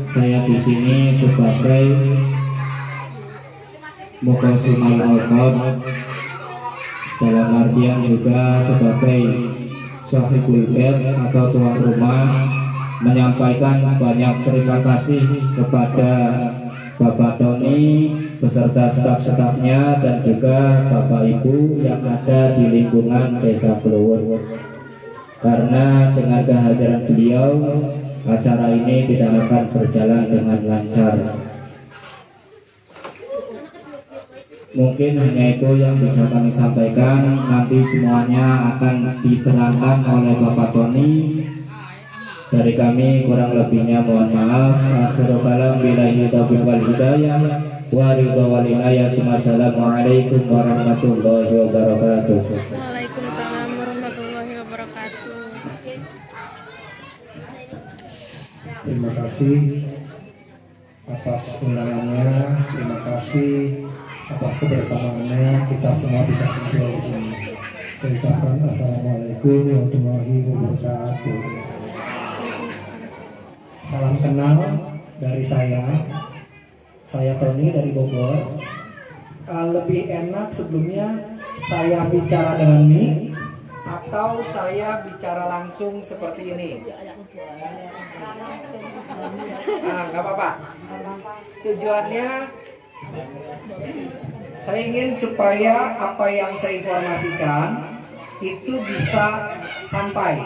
Saya di sini sebagai Muqassimul Alqab, dalam artian juga sebagai Sahibul Bait atau tuan rumah, menyampaikan banyak terima kasih kepada Bapak Tony beserta staf-stafnya dan juga Bapak Ibu yang ada di lingkungan Desa Flower. Karena dengan kehadiran beliau, acara ini tidak akan berjalan dengan lancar. Mungkin hanya itu yang bisa kami sampaikan. Nanti semuanya akan diterangkan oleh Bapak Tony. Dari kami kurang lebihnya mohon maaf. Assalamualaikum warahmatullahi wabarakatuh. Wa ridha wal inayah. Assalamualaikum warahmatullahi wabarakatuh. Waalaikumsalam warahmatullahi wabarakatuh. Terima kasih atas undangannya, terima kasih atas kebersamaannya, kita semua bisa kumpul di sini. Saya ucapkan assalamualaikum warahmatullahi wabarakatuh. Salam kenal dari saya Tony dari Bogor. Lebih enak sebelumnya saya bicara dengan mic atau saya bicara langsung seperti ini? Nggak apa-apa. Tujuannya saya ingin supaya apa yang saya informasikan itu bisa sampai.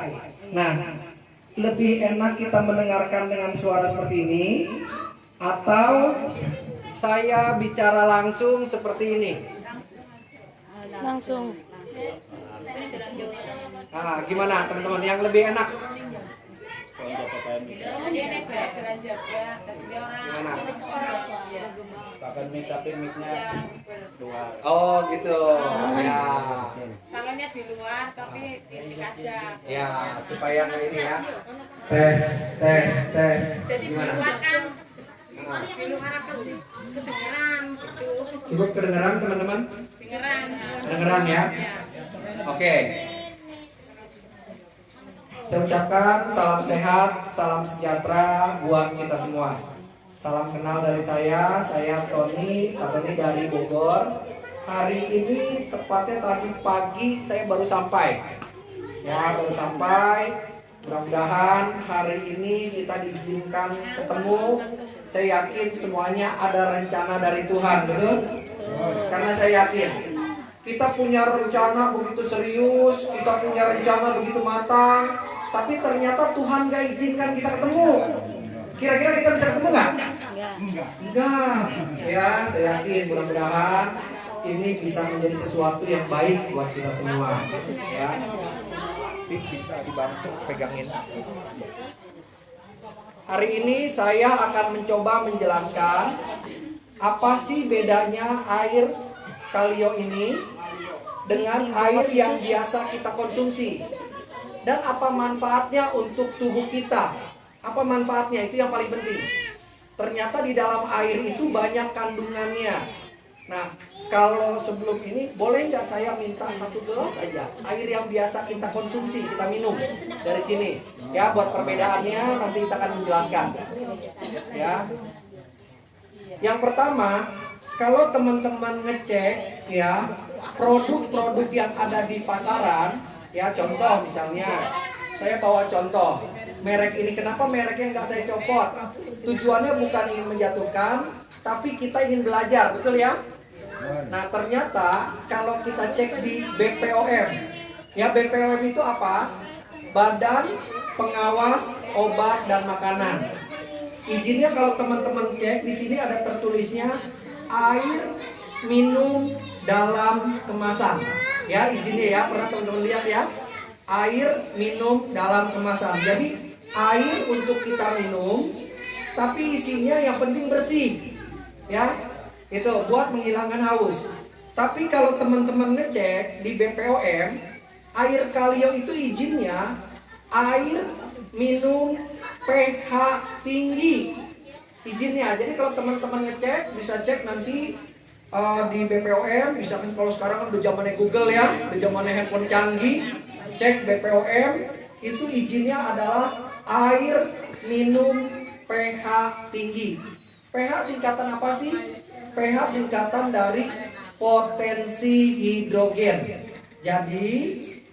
Nah, lebih enak kita mendengarkan dengan suara seperti ini atau saya bicara langsung seperti ini? Langsung. Gimana teman-teman yang lebih enak? Gimana? Oh gitu. Ya. Salonnya di luar tapi di kaca. Ya, supaya ini ya. Tes. Jadi di Gimana? luar kan di luar akan kedengeran gitu. Cukup kedengeran teman-teman? Kedengeran ya? Oke. Saya ucapkan salam sehat, salam sejahtera buat kita semua. Salam kenal dari saya Tony dari Bogor. Hari ini tepatnya tadi pagi saya baru sampai. Ya, baru sampai. Mudah-mudahan hari ini kita diizinkan ketemu. Saya yakin semuanya ada rencana dari Tuhan, betul? Karena saya yakin kita punya rencana begitu serius, kita punya rencana begitu matang, tapi ternyata Tuhan gak izinkan kita ketemu. Kira-kira kita bisa ketemu nggak? Enggak. Ya, saya yakin mudah-mudahan ini bisa menjadi sesuatu yang baik buat kita semua. Ya, bisa dibantu pegangin. Hari ini saya akan mencoba menjelaskan apa sih bedanya air kalio ini dengan air yang biasa kita konsumsi, dan apa manfaatnya untuk tubuh kita. Apa manfaatnya, itu yang paling penting. Ternyata di dalam air itu banyak kandungannya. Nah, kalau sebelum ini boleh nggak saya minta 1 gelas aja air yang biasa kita konsumsi, kita minum dari sini. Ya, buat perbedaannya nanti kita akan menjelaskan. Ya. Yang pertama, kalau teman-teman ngecek ya produk-produk yang ada di pasaran, ya contoh misalnya, saya bawa contoh merek ini. Kenapa mereknya nggak saya copot? Tujuannya bukan ingin menjatuhkan, tapi kita ingin belajar, betul ya? Nah, ternyata kalau kita cek di BPOM, ya BPOM itu apa? Badan Pengawas Obat dan Makanan. Izinnya kalau teman-teman cek di sini ada tertulisnya air minum dalam kemasan. Ya, izinnya ya, pernah teman-teman lihat ya? Air minum dalam kemasan. Jadi air untuk kita minum, tapi isinya yang penting bersih. Ya, itu buat menghilangkan haus. Tapi kalau teman-teman ngecek di BPOM, air kalio itu izinnya air minum pH tinggi. Izinnya. Jadi kalau teman-teman ngecek, bisa cek nanti di BPOM. Bisa, kalau sekarang kan udah zamannya Google ya, udah zamannya handphone canggih. Cek BPOM, itu izinnya adalah air minum pH tinggi. pH singkatan apa sih? pH singkatan dari potensi hidrogen. Jadi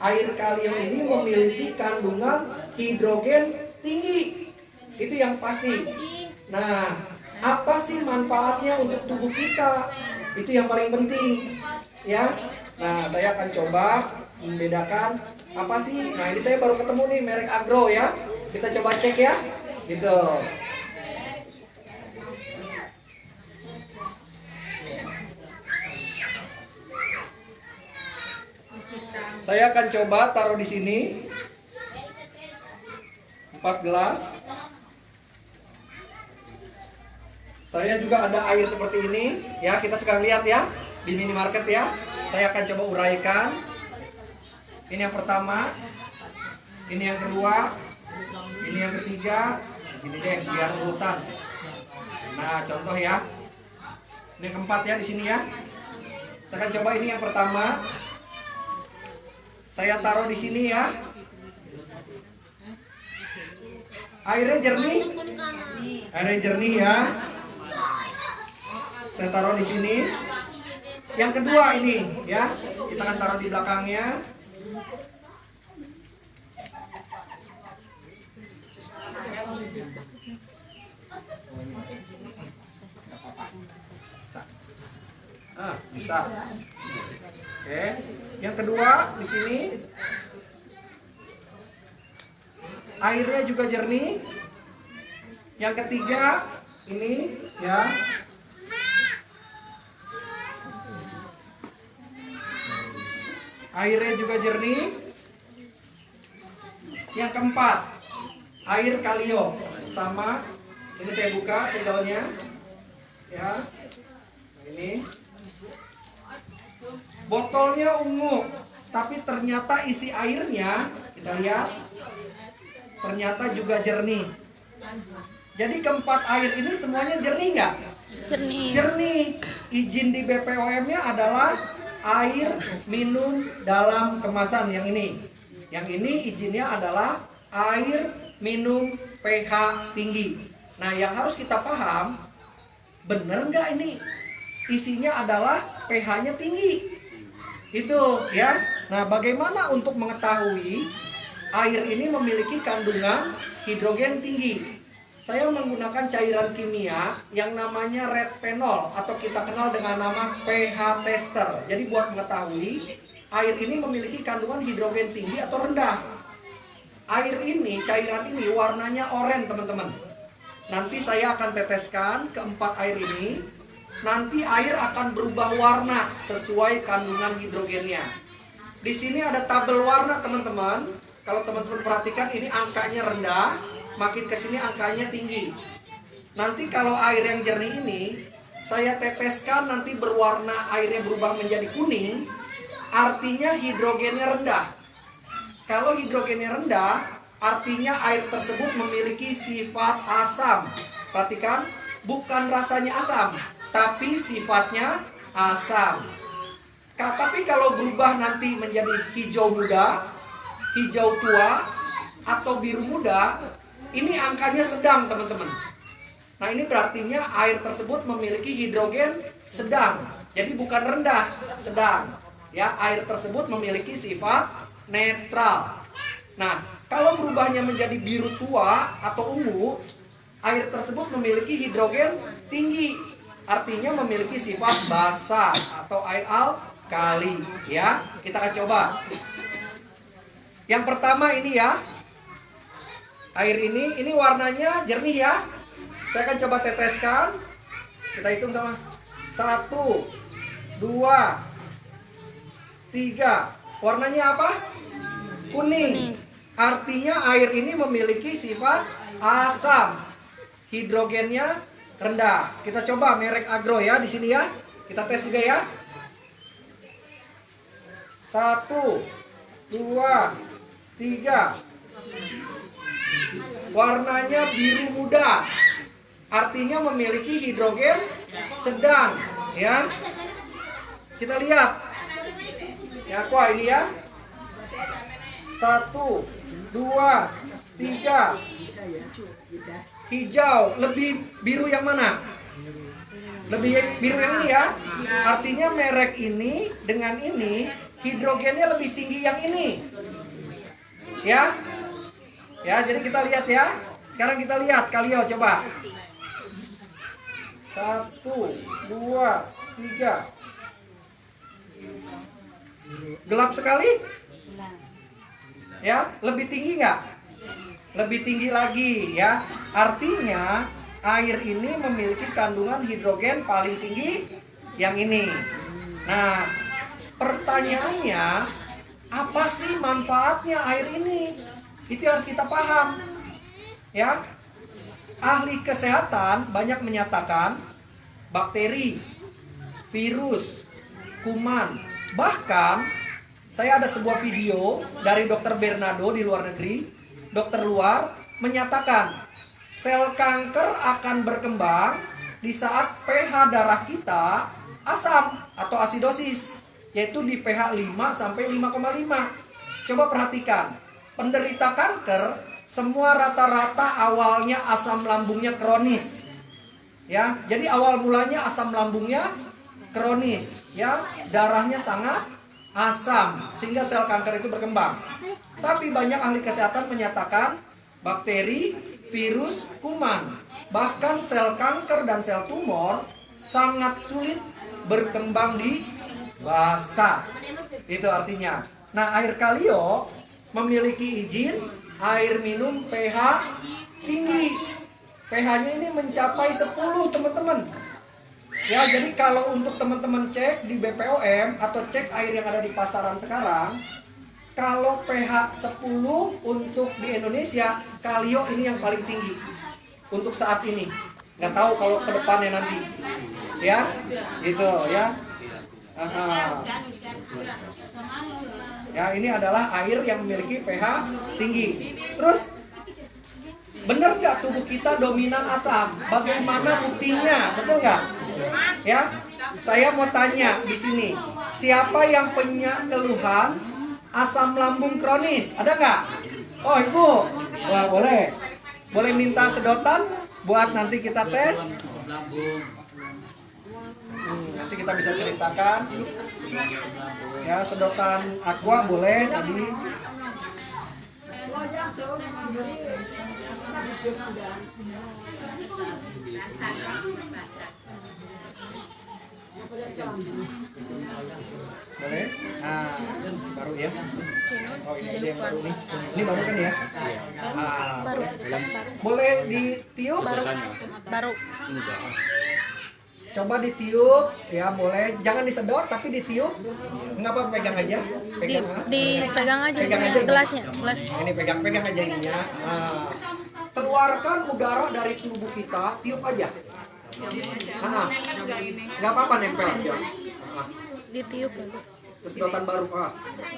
air kalio ini memiliki kandungan hidrogen tinggi. Itu yang pasti. Nah, apa sih manfaatnya untuk tubuh kita? Itu yang paling penting, ya. Nah, saya akan coba membedakan apa sih. Nah, ini saya baru ketemu nih merek Agro ya. Kita coba cek ya. Gitu. Saya akan coba taruh di sini 4 gelas. Saya juga ada air seperti ini, ya. Kita sekarang lihat ya di minimarket ya. Saya akan coba uraikan. Ini yang pertama, ini yang kedua, ini yang ketiga. Ini deh biar urutan. Nah, contoh ya. Ini yang keempat ya di sini ya. Saya akan coba ini yang pertama. Saya taruh di sini ya. Airnya jernih. Airnya jernih ya. Saya taruh di sini. Yang kedua ini ya. Kita akan taruh di belakangnya. Bisa. Oke. Yang kedua di sini airnya juga jernih. Yang ketiga ini ya. Airnya juga jernih. Yang keempat, air kalio sama. Ini saya buka sendalnya. Ya. Ini. Botolnya ungu, tapi ternyata isi airnya, kita lihat, ternyata juga jernih. Jadi keempat air ini semuanya jernih nggak? Jernih. Jernih. Izin di BPOM-nya adalah air minum dalam kemasan yang ini. Yang ini izinnya adalah air minum pH tinggi. Nah, yang harus kita paham, bener nggak ini? Isinya adalah pH-nya tinggi. Itu ya. Nah, bagaimana untuk mengetahui air ini memiliki kandungan hidrogen tinggi? Saya menggunakan cairan kimia yang namanya red phenol atau kita kenal dengan nama pH tester. Jadi buat mengetahui air ini memiliki kandungan hidrogen tinggi atau rendah. Air ini, cairan ini warnanya oranye, teman-teman. Nanti saya akan teteskan keempat air ini. Nanti air akan berubah warna sesuai kandungan hidrogennya. Di sini ada tabel warna, teman-teman. Kalau teman-teman perhatikan, ini angkanya rendah, makin ke sini angkanya tinggi. Nanti kalau air yang jernih ini saya teteskan, nanti berwarna, airnya berubah menjadi kuning, artinya hidrogennya rendah. Kalau hidrogennya rendah, artinya air tersebut memiliki sifat asam. Perhatikan, bukan rasanya asam, tapi sifatnya asam. Tapi kalau berubah nanti menjadi hijau muda, hijau tua, atau biru muda, ini angkanya sedang, teman-teman. Nah, ini berartinya air tersebut memiliki hidrogen sedang. Jadi bukan rendah, sedang. Ya, air tersebut memiliki sifat netral. Nah, kalau berubahnya menjadi biru tua atau ungu, air tersebut memiliki hidrogen tinggi. Artinya memiliki sifat basa atau air alkali, ya. Kita akan coba. Yang pertama ini ya. Air ini warnanya jernih ya. Saya akan coba teteskan. Kita hitung sama 1, 2, 3. Warnanya apa? Kuning. Artinya air ini memiliki sifat asam. Hidrogennya rendah. Kita coba merek Agro ya di sini ya. Kita tes juga ya. 1, 2, 3. Warnanya biru muda. Artinya memiliki hidrogen sedang, ya. Kita lihat. Ya, kuah ini ya. 1, 2, 3. hijau, lebih biru yang mana? Lebih biru yang ini ya. Artinya merek ini dengan ini hidrogennya lebih tinggi yang ini. Ya. Ya, jadi kita lihat ya. Sekarang kita lihat Kalio coba. 1, 2, 3. Gelap sekali? Ya, lebih tinggi nggak? Lebih tinggi lagi ya. Artinya air ini memiliki kandungan hidrogen paling tinggi yang ini. Nah, pertanyaannya, apa sih manfaatnya air ini? Itu harus kita paham. Ya. Ahli kesehatan banyak menyatakan bakteri, virus, kuman, bahkan saya ada sebuah video dari Dr. Bernardo di luar negeri. Dokter luar menyatakan sel kanker akan berkembang di saat pH darah kita asam atau asidosis, yaitu di pH 5 sampai 5,5. Coba perhatikan, penderita kanker semua rata-rata awalnya asam lambungnya kronis. Ya, jadi awal mulanya asam lambungnya kronis, ya, darahnya sangat asam sehingga sel kanker itu berkembang. Tapi banyak ahli kesehatan menyatakan bakteri, virus, kuman, bahkan sel kanker dan sel tumor sangat sulit berkembang di basah. Itu artinya. Nah, air Kalio memiliki izin air minum pH tinggi. pH-nya ini mencapai 10, teman-teman. Ya, jadi kalau untuk teman-teman cek di BPOM atau cek air yang ada di pasaran sekarang, kalau pH 10 untuk di Indonesia, Kalio ini yang paling tinggi untuk saat ini. Nggak tahu kalau ke depannya nanti. Ya, gitu ya. Ya, ini adalah air yang memiliki pH tinggi. Terus, benar nggak tubuh kita dominan asam? Bagaimana buktinya? Betul nggak? Ya, saya mau tanya di sini, siapa yang punya keluhan asam lambung kronis? Ada nggak? Oh, ibu, wah boleh, boleh minta sedotan buat nanti kita tes. Nanti kita bisa ceritakan. Ya, sedotan aqua boleh tadi. Boleh? Nah, baru ya. Oh, ini aja yang baru nih. Ini baru kan ya? Baru. Boleh ditiup? Baru. Coba ditiup, ya boleh. Jangan disedot, tapi ditiup. Nggak apa, pegang aja. Pegang. Dipegang aja Pegang ini aja. gelasnya. Ini pegang aja ininya. Keluarkan udara dari tubuh kita, tiup aja. Nggak apa-apa, nempel aja. Ditiup. Sedotan baru.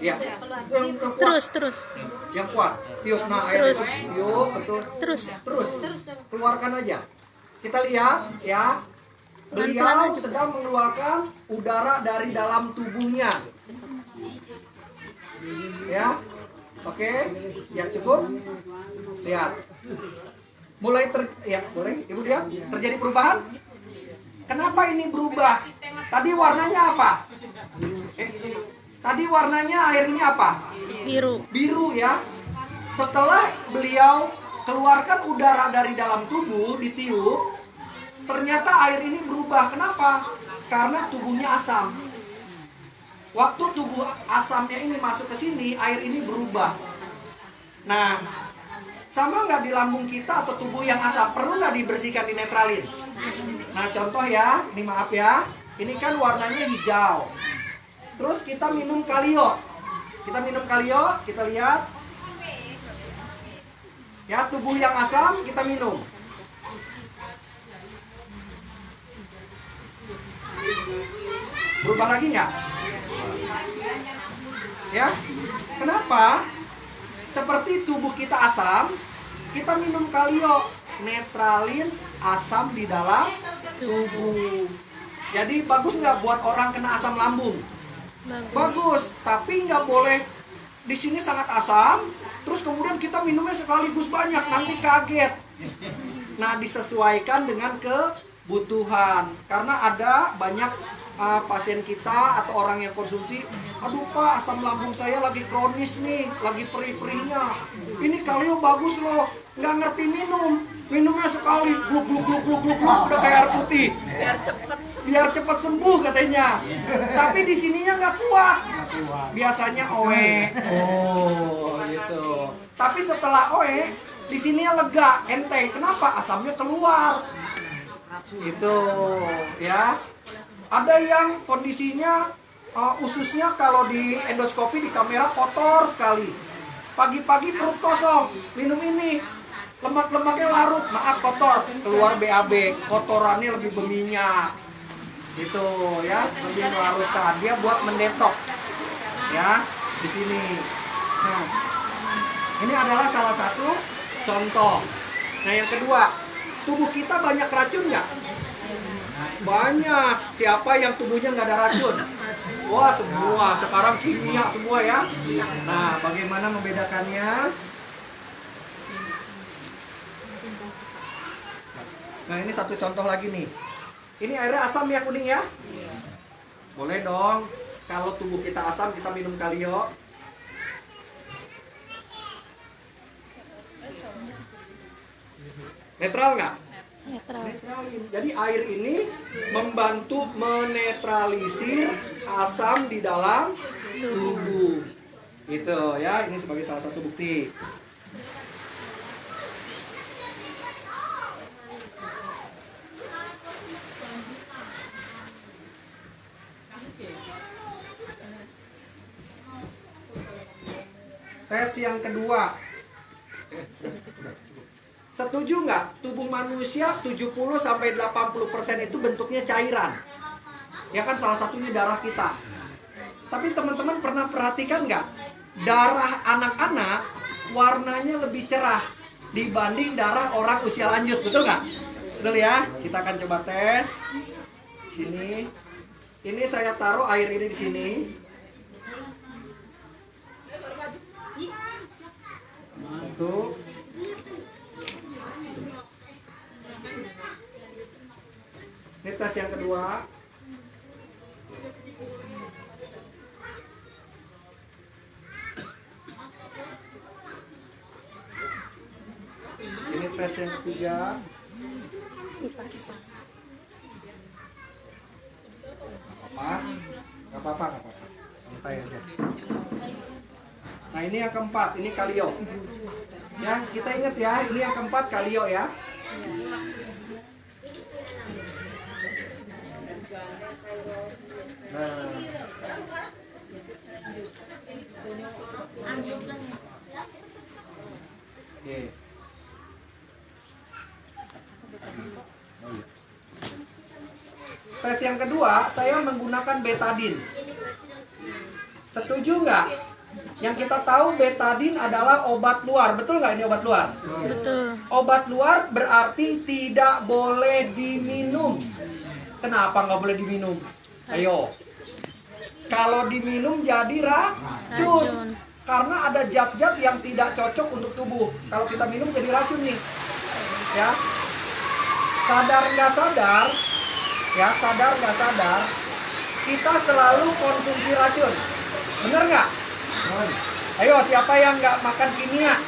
Ya. Itu yang kuat. Terus. Yang kuat. Tiup. Nah, air itu tiup, betul. Terus. Keluarkan aja. Kita lihat, ya. Beliau sedang mengeluarkan udara dari dalam tubuhnya. Ya. Oke. Ya, cukup. Lihat. Mulai ya, boleh. Ibu lihat terjadi perubahan? Kenapa ini berubah? Tadi warnanya apa? Tadi warnanya air ini apa? Biru ya. Setelah beliau keluarkan udara dari dalam tubuh, ditiup, ternyata air ini berubah. Kenapa? Karena tubuhnya asam. Waktu tubuh asamnya ini masuk ke sini, air ini berubah. Nah, sama nggak di lambung kita atau tubuh yang asam? Perlu nggak dibersihkan, dinetralin? Nah, contoh ya, ini maaf ya. Ini kan warnanya hijau. Terus kita minum Kalio. Kita lihat. Ya, tubuh yang asam kita minum. Berubah lagi nggak? Ya, kenapa? Seperti tubuh kita asam, kita minum Kalio, netralin asam di dalam tubuh. Jadi bagus nggak buat orang kena asam lambung? Bagus, tapi nggak boleh di sini sangat asam, terus kemudian kita minumnya sekaligus banyak, nanti kaget. Nah, disesuaikan dengan kebutuhan. Karena ada banyak pasien kita atau orang yang konsumsi, aduh Pak, asam lambung saya lagi kronis nih, lagi perih-perihnya. Ini kalio bagus loh, nggak ngerti minum. Minumnya sekali, gluk gluk gluk gluk gluk gluk, udah kayak air putih. Biar cepat sembuh katanya. Tapi di sininya nggak kuat. Biasanya OE. Oh, gitu. Tapi setelah OE, di sininya lega, enteng. Kenapa? Asamnya keluar. Itu, ya. Ada yang kondisinya ususnya kalau di endoskopi di kamera kotor sekali. Pagi-pagi perut kosong, minum ini. Lemak-lemaknya larut, maaf kotor, keluar BAB, kotorannya lebih berminyak. Itu ya, lebih melarutkan. Dia buat mendetok. Ya, di sini. Nah, ini adalah salah satu contoh. Nah, yang kedua, tubuh kita banyak racun nggak? Banyak. Siapa yang tubuhnya nggak ada racun? Wah, semua. Sekarang kimia semua ya. Nah, bagaimana membedakannya? Nah, ini satu contoh lagi nih. Ini airnya asam ya, kuning ya? Boleh dong. Kalau tubuh kita asam, kita minum kalio. Netral nggak? Netral. Netralin. Jadi air ini membantu menetralisir asam di dalam tubuh. Gitu ya, ini sebagai salah satu bukti. Tes yang kedua. Setuju nggak? Tubuh manusia 70-80% itu bentuknya cairan. Ya kan, salah satunya darah kita. Tapi teman-teman pernah perhatikan nggak? Darah anak-anak warnanya lebih cerah dibanding darah orang usia lanjut, betul nggak? Betul ya? Kita akan coba tes. Sini. Ini saya taruh air ini di sini. Satu. Ini tes yang kedua. Ini tes yang ketiga. Kipas. Gak apa-apa. Santai aja. Nah, ini yang keempat, ini kalio. Ya, kita ingat ya, ini yang keempat kalio ya. Nah. Oke. Tes yang kedua, saya menggunakan betadin. Setuju nggak? Yang kita tahu betadin adalah obat luar, betul nggak ini obat luar? Betul. Obat luar berarti tidak boleh diminum. Kenapa nggak boleh diminum? Ayo. Kalau diminum jadi racun. Karena ada zat-zat yang tidak cocok untuk tubuh. Kalau kita minum jadi racun nih. Ya. Sadar nggak sadar, ya sadar nggak sadar, kita selalu konsumsi racun. Bener nggak? Ayo, siapa yang nggak makan kimia?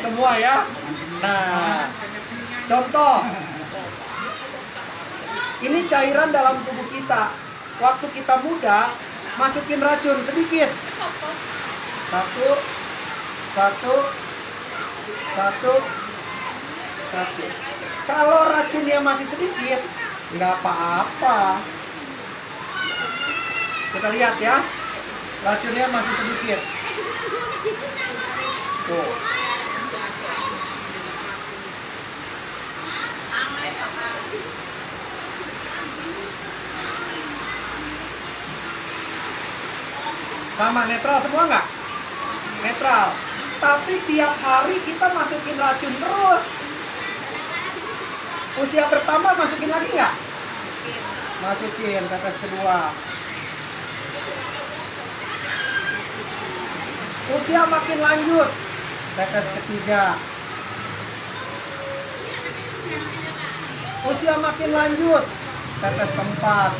Semua ya. Nah, contoh. Ini cairan dalam tubuh kita. Waktu kita muda, masukin racun sedikit. Satu. Kalau racunnya masih sedikit, nggak apa-apa. Kita lihat ya. Racunnya masih sedikit. Tuh. Sama netral semua nggak? Netral. Tapi tiap hari kita masukin racun terus. Usia pertama masukin lagi nggak? Masukin tetes kedua. Usia makin lanjut, tetes ketiga. Usia makin lanjut, tetes keempat.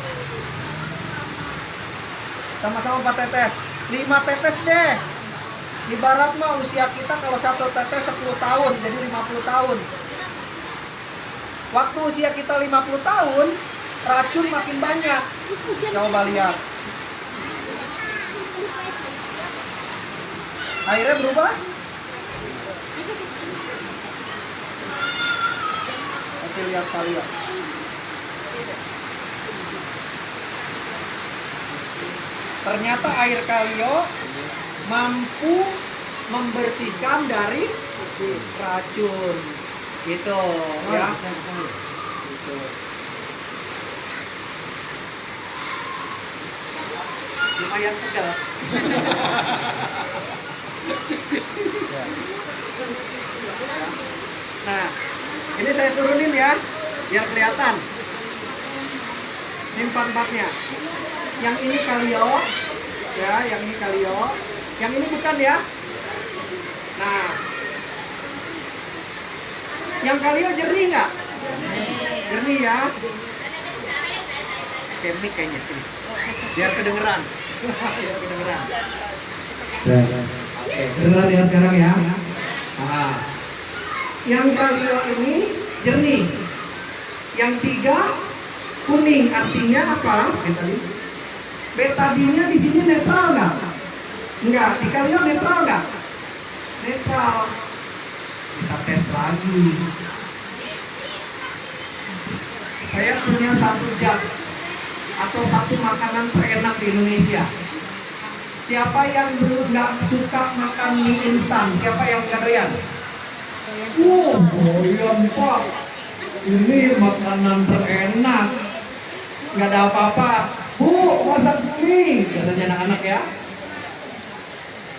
Sama-sama 4 tetes. 5 tetes deh. Ibarat mah usia kita kalau 1 tetes 10 tahun, jadi 50 tahun. Waktu usia kita 50 tahun, racun makin banyak. Coba lihat. Airnya berubah? Oke, lihat kalian. Ternyata air kalio mampu membersihkan dari racun. Gitu, ya. Gitu. Lumayan pegal. Nah, ini saya turunin ya, biar kelihatan. Ini 4-4-nya. Yang ini kalio, ya, yang ini kalio. Yang ini bukan ya. Nah, yang kalio jernih nggak? Jernih ya. Kemik kayaknya sih. Biar kedengeran. Biar kedengeran. Yes. Oke, kedengeran ya sekarang ya. Nah, yang kalio ini jernih. Yang 3 kuning, artinya apa? Betadinnya di sini netral nggak? Enggak, di kalio netral nggak? Netral. Kita tes lagi. Saya punya 1 zat atau 1 makanan terenak di Indonesia. Siapa yang belum nggak suka makan mie instan? Siapa yang kalian? Oh iya Pak, ini makanan terenak. Nggak ada apa-apa. Bu, masak mie. Biasanya anak-anak ya.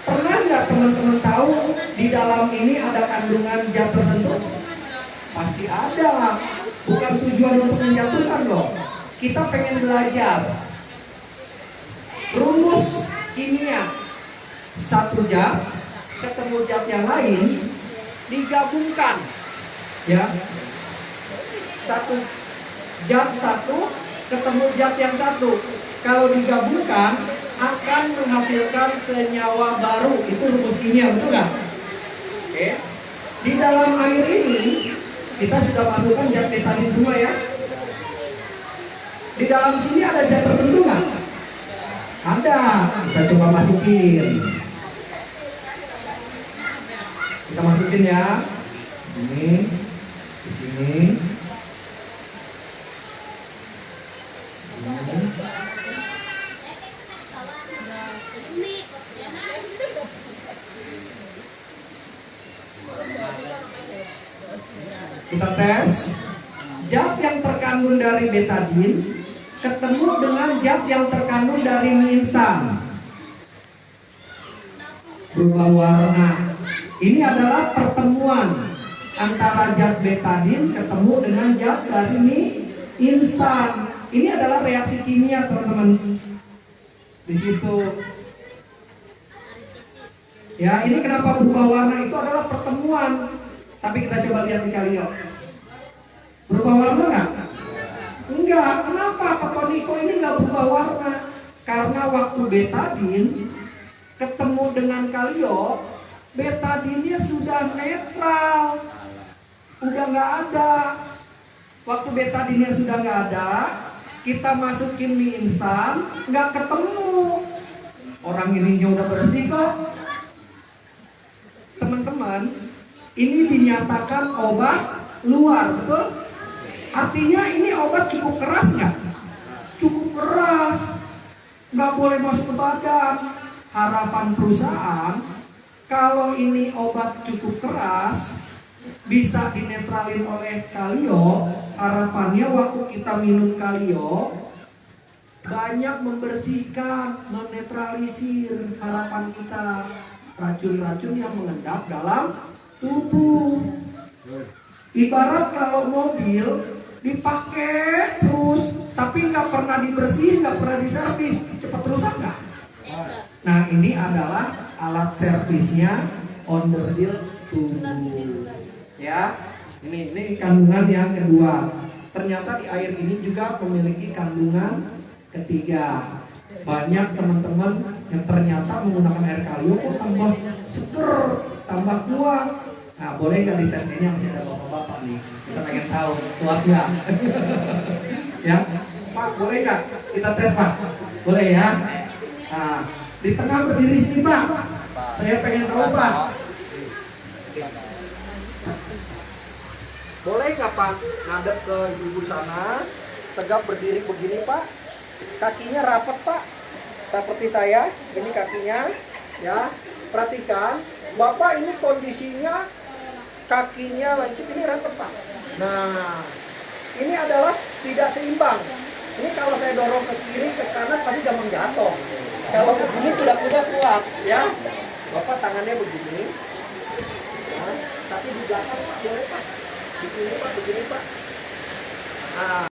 Pernah nggak teman-teman tahu di dalam ini ada kandungan zat tertentu? Pasti ada. Bukan tujuan untuk menjatuhkan loh. Kita pengen belajar. Rumus kimia. 1 zat ketemu zat yang lain digabungkan. Ya. 1 zat 1 ketemu zat yang 1. Kalau digabungkan akan menghasilkan senyawa baru. Itu rumus kimia, betul nggak? Oke. Di dalam air ini kita sudah masukkan zat betadin semua ya. Di dalam sini ada zat tertentu nggak? Ada. Kita coba masukin. Kita masukin ya. Di sini, di sini. Kita tes zat yang terkandung dari betadin ketemu dengan zat yang terkandung dari mie instan, berubah warna. Ini adalah pertemuan antara zat betadin ketemu dengan zat dari mie instan. Ini adalah reaksi kimia teman-teman. Di situ. Ya, ini kenapa berubah warna itu adalah pertemuan. Tapi kita coba lihat di kalio. Berubah warna nggak? Enggak. Kenapa Pak Toniko ini nggak berubah warna? Karena waktu betadin ketemu dengan kalio, betadinnya sudah netral, udah nggak ada. Waktu betadinnya sudah nggak ada, kita masukin mie instan, nggak ketemu. Orang ininya udah bersih kok. Teman-teman, ini dinyatakan obat luar, betul? Artinya ini obat cukup keras nggak? Cukup keras, nggak boleh masuk ke badan. Harapan perusahaan, kalau ini obat cukup keras, bisa dinetralin oleh kalio. Harapannya waktu kita minum kalio, banyak membersihkan, menetralisir. Harapan kita racun-racun yang mengendap dalam tubuh. Ibarat kalau mobil dipakai terus tapi nggak pernah dibersihin, nggak pernah diservis, cepat rusak nggak? Nah, ini adalah alat servisnya onderdil tubuh. Ya, ini kandungan yang kedua. Ternyata di air ini juga memiliki kandungan ketiga. Banyak teman-teman yang ternyata menggunakan air kalio kok tambah seger, tambah kuat. Nah, boleh nggak dites ini yang masih ada bapak-bapak nih? Kita pengen tahu kuat nggak? Ya, Pak, boleh nggak kita tes Pak? Boleh ya? Nah, di tengah berdiri sini Pak. Saya pengen tahu Pak. Boleh nggak Pak ngadep ke ibu sana, tegap berdiri begini Pak, kakinya rapat Pak, seperti saya, ini kakinya, ya. Perhatikan, Bapak ini kondisinya kakinya lancip ini rapat Pak. Nah, ini adalah tidak seimbang. Ini kalau saya dorong ke kiri ke kanan pasti gampang jatuh. Kalau begini tidak kuat, ya. Bapak tangannya begini, ya. Tapi di belakang Pak boleh Pak. Di sini Pak, begini Pak. Nah.